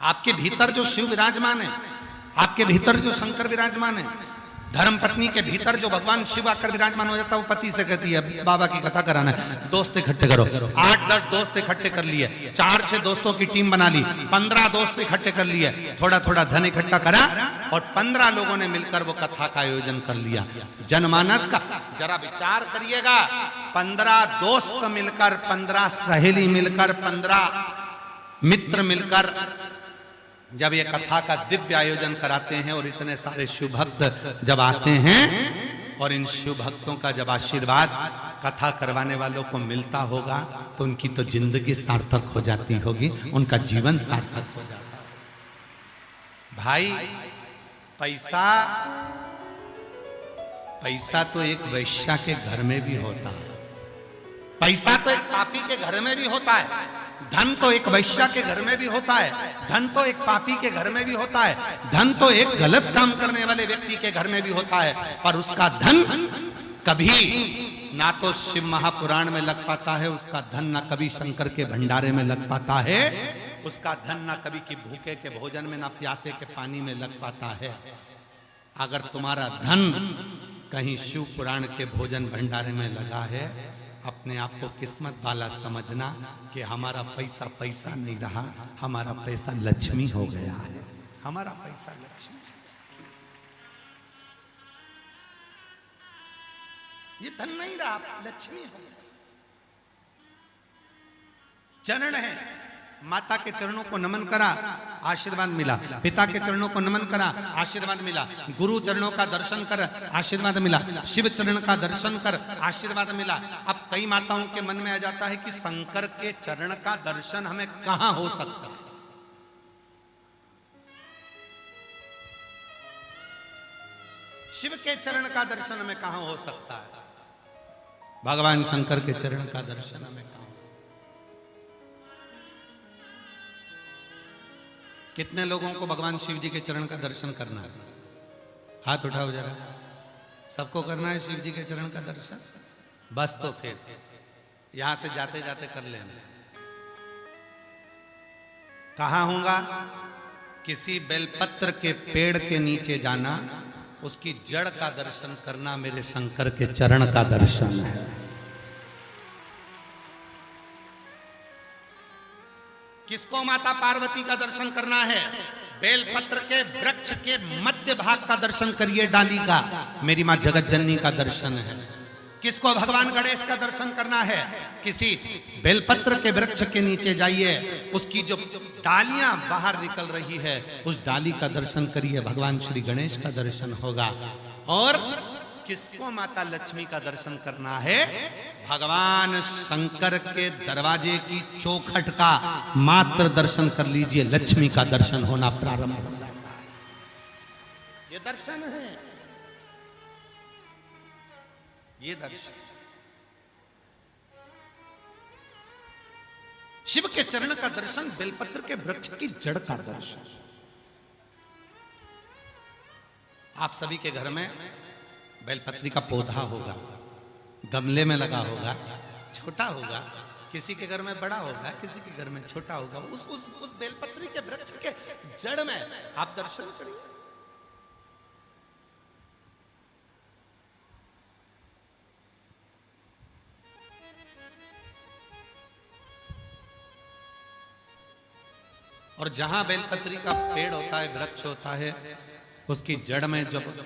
आपके भीतर जो शिव विराजमान है, आपके भीतर जो शंकर विराजमान है, धर्म पत्नी के भीतर जो भगवान शिव आकर विराजमान हो जाता है, वो पति से कहती है बाबा की कथा कराना है, दोस्त इकट्ठे करो। 8-10 दोस्त इकट्ठे कर लिए, 4-6 दोस्तों की टीम बना ली, 15 दोस्त इकट्ठे कर लिए, थोड़ा थोड़ा धन इकट्ठा करा और 15 लोगों ने मिलकर वो कथा का आयोजन कर लिया। जनमानस का जरा विचार करिएगा, 15 दोस्त मिलकर, 15 सहेली मिलकर, 15 मित्र मिलकर जब ये कथा का दिव्य आयोजन कराते हैं और इतने सारे शिव भक्त जब आते हैं और इन शिव भक्तों का जब आशीर्वाद कथा करवाने वालों को मिलता होगा तो उनकी तो जिंदगी सार्थक हो जाती होगी, उनका जीवन सार्थक हो जाता है। भाई पैसा तो एक वैश्या के घर में भी होता है, पैसा तो एक पापी के घर में भी होता है, धन तो एक वैश्या के घर में भी होता है, धन तो एक पापी के घर में भी होता है, धन तो एक गलत काम करने वाले व्यक्ति के घर में भी होता है, पर उसका धन कभी ना तो शिव महापुराण में लग पाता है, उसका धन ना कभी शंकर के भंडारे में लग पाता है, उसका धन ना कभी की भूखे के भोजन में ना प्यासे के पानी में लग पाता है। अगर तुम्हारा धन कहीं शिव पुराण के भोजन भंडारे में लगा है, अपने आप को किस्मत वाला समझना कि हमारा पैसा पैसा नहीं रहा, हमारा पैसा लक्ष्मी हो गया है, हमारा पैसा लक्ष्मी। ये धन नहीं रहा, लक्ष्मी हो गया। चरण है, माता के चरणों को नमन करा, आशीर्वाद मिला, पिता के चरणों को नमन करा, आशीर्वाद मिला, गुरु चरणों का दर्शन कर, आशीर्वाद मिला, शिव चरण का दर्शन कर, आशीर्वाद मिला। अब कई माताओं के मन में आ जाता है कि शंकर के चरण का दर्शन हमें कहां हो सकता है? शिव के चरण का दर्शन हमें कहां हो सकता है? भगवान शंकर के चरण का दर्शन हमें कहां? कितने लोगों को भगवान शिव जी के चरण का दर्शन करना है? हाथ उठाओ जरा। सबको करना है शिव जी के चरण का दर्शन? बस तो फिर यहां से जाते जाते कर लेना। कहां होगा? किसी बेलपत्र के पेड़ के नीचे जाना, उसकी जड़ का दर्शन करना मेरे शंकर के चरण का दर्शन है। किसको माता पार्वती का दर्शन करना है? बेलपत्र के वृक्ष के मध्य भाग का दर्शन करिए, डाली का, मेरी मां जगत जननी का दर्शन है। किसको भगवान गणेश का दर्शन करना है? किसी बेलपत्र के वृक्ष के नीचे जाइए, उसकी जो डालियां बाहर निकल रही है उस डाली का दर्शन करिए, भगवान श्री गणेश का दर्शन होगा। और किसको माता लक्ष्मी का दर्शन करना है? भगवान शंकर के दरवाजे की चौखट का मात्र दर्शन कर लीजिए, लक्ष्मी का दर्शन होना प्रारंभ हो जाता है। ये दर्शन है, ये दर्शन। शिव के चरण का दर्शन, बेलपत्र के वृक्ष की जड़ का दर्शन। आप सभी के घर में बेलपत्री का पौधा होगा, गमले में लगा होगा, छोटा होगा, किसी के घर में बड़ा होगा, किसी के घर में छोटा होगा। उस बेलपत्री के वृक्ष के जड़ में आप दर्शन करिए। और जहां बेलपत्री का पेड़ होता है, वृक्ष होता है, उसकी जड़ में जब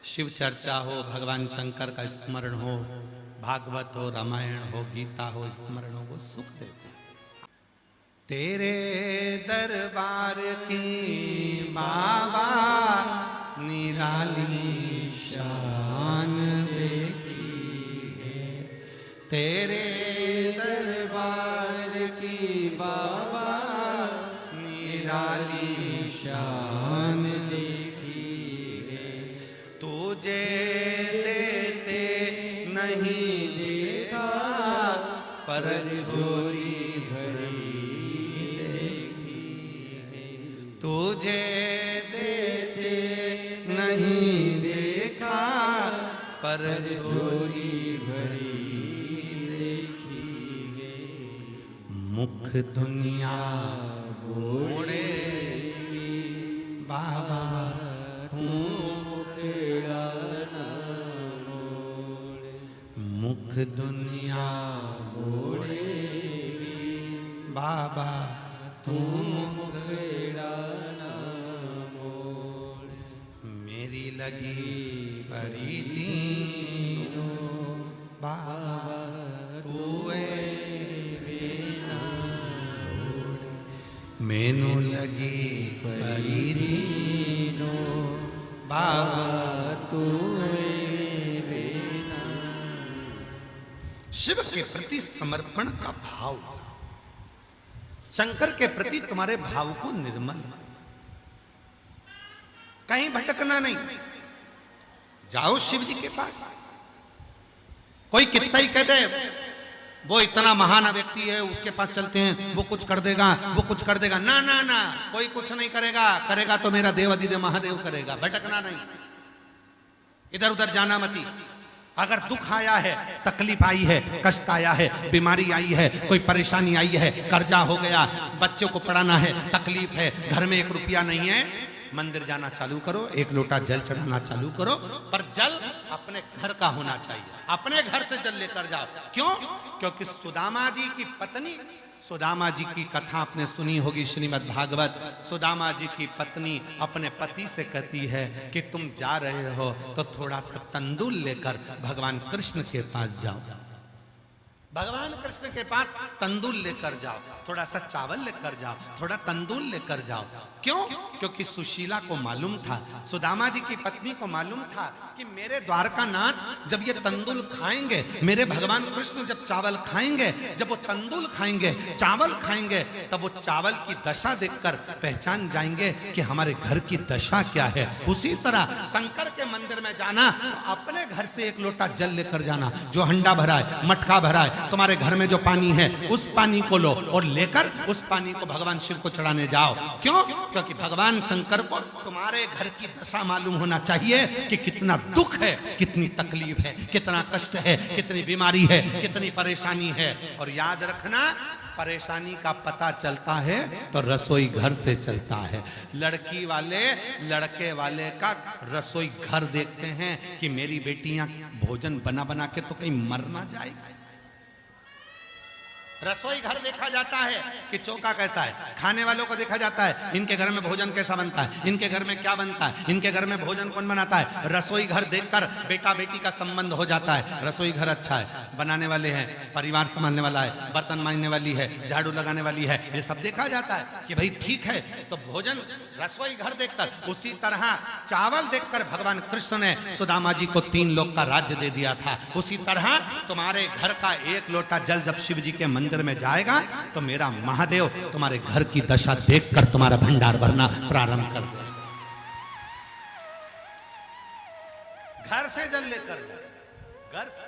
शिव चर्चा हो, भगवान शंकर का स्मरण हो, भागवत हो, रामायण हो, गीता हो, स्मरण हो, वो सुख देता है। तेरे दरबार की बाबा निराली शान देखी है, तेरे दरबार की बाबा निराली शान तुझे देते नहीं देता, पर झोली भरी देखी है। तुझे देते नहीं देखा, पर झोली भरी देखी है। मुख दुनिया मोड़े दुनिया बाबा तू मुखड़ा ना मोड़, मेरी लगी परी दीनो बाबा तू मैनू लगी परी दीनो बाबा तू। शिव के प्रति समर्पण का भाव, शंकर के प्रति तुम्हारे भाव को निर्मल, कहीं भटकना नहीं। जाओ शिव जी के पास। कोई कितना ही कह दे वो इतना महान व्यक्ति है, उसके पास चलते हैं, वो कुछ कर देगा, वो कुछ कर देगा। ना ना ना, कोई कुछ नहीं करेगा। करेगा तो मेरा देव अधिदेव महादेव करेगा। भटकना नहीं, इधर उधर जाना मती। अगर दुख आया है, तकलीफ आई है, कष्ट आया है, बीमारी आई है, कोई परेशानी आई है, कर्जा हो गया, बच्चों को पढ़ाना है, तकलीफ है, घर में 1 रुपया नहीं है, मंदिर जाना चालू करो, 1 लोटा जल चढ़ाना चालू करो। पर जल अपने घर का होना चाहिए, अपने घर से जल लेकर जाओ। क्यों? क्योंकि सुदामा जी की पत्नी, सुदामा जी की कथा आपने सुनी होगी श्रीमद् भागवत। सुदामा जी की पत्नी अपने पति से कहती है कि तुम जा रहे हो तो थोड़ा सा तंदूर लेकर भगवान कृष्ण के पास जाओ, भगवान कृष्ण के पास तंदूर लेकर जाओ, थोड़ा सा चावल लेकर जाओ, थोड़ा तंदूर लेकर जाओ। क्यों? क्योंकि सुशीला को मालूम था, सुदामा जी की पत्नी को मालूम था कि मेरे द्वारकानाथ जब ये तंदूर खाएंगे, मेरे भगवान कृष्ण जब चावल खाएंगे, जब वो तंदूर खाएंगे, चावल खाएंगे, तब वो चावल की दशा देखकर पहचान जाएंगे कि हमारे घर की दशा क्या है। उसी तरह शंकर के मंदिर में जाना, अपने घर से 1 लोटा जल लेकर जाना। जो हंडा भरा है, मटका भरा है, तुम्हारे घर में जो पानी है, उस पानी को लो और लेकर उस पानी को भगवान शिव को चढ़ाने जाओ। क्यों? क्योंकि भगवान शंकर को तुम्हारे घर की दशा मालूम होना चाहिए कि कितना दुख है, कितनी तकलीफ है, कितना कष्ट है, कितनी बीमारी है, कितनी परेशानी है। और याद रखना, परेशानी का पता चलता है तो रसोई घर से चलता है। लड़की वाले लड़के वाले का रसोई घर देखते हैं कि मेरी बेटियां भोजन बना बना के तो कहीं मर ना जाएगी। रसोई घर देखा जाता है कि चौका कैसा है, खाने वालों को देखा जाता है इनके घर में भोजन कैसा बनता है, इनके घर में क्या बनता है, इनके घर में भोजन कौन बनाता है। रसोई घर देखकर बेटा बेटी का संबंध हो जाता है। रसोई घर अच्छा है, बनाने वाले हैं, परिवार संभालने वाला है, बर्तन मांजने वाली है, झाड़ू लगाने वाली है, ये सब देखा जाता है कि भाई ठीक है। तो भोजन रसोई घर देखकर, उसी तरह चावल देखकर भगवान कृष्ण ने सुदामा जी को 3 लोक का राज्य दे दिया था। उसी तरह तुम्हारे घर का 1 लोटा जल जब शिव जी के मंदिर में जाएगा तो मेरा महादेव तुम्हारे घर की दशा देखकर तुम्हारा भंडार भरना प्रारंभ कर दे। घर से जल लेकर, घर से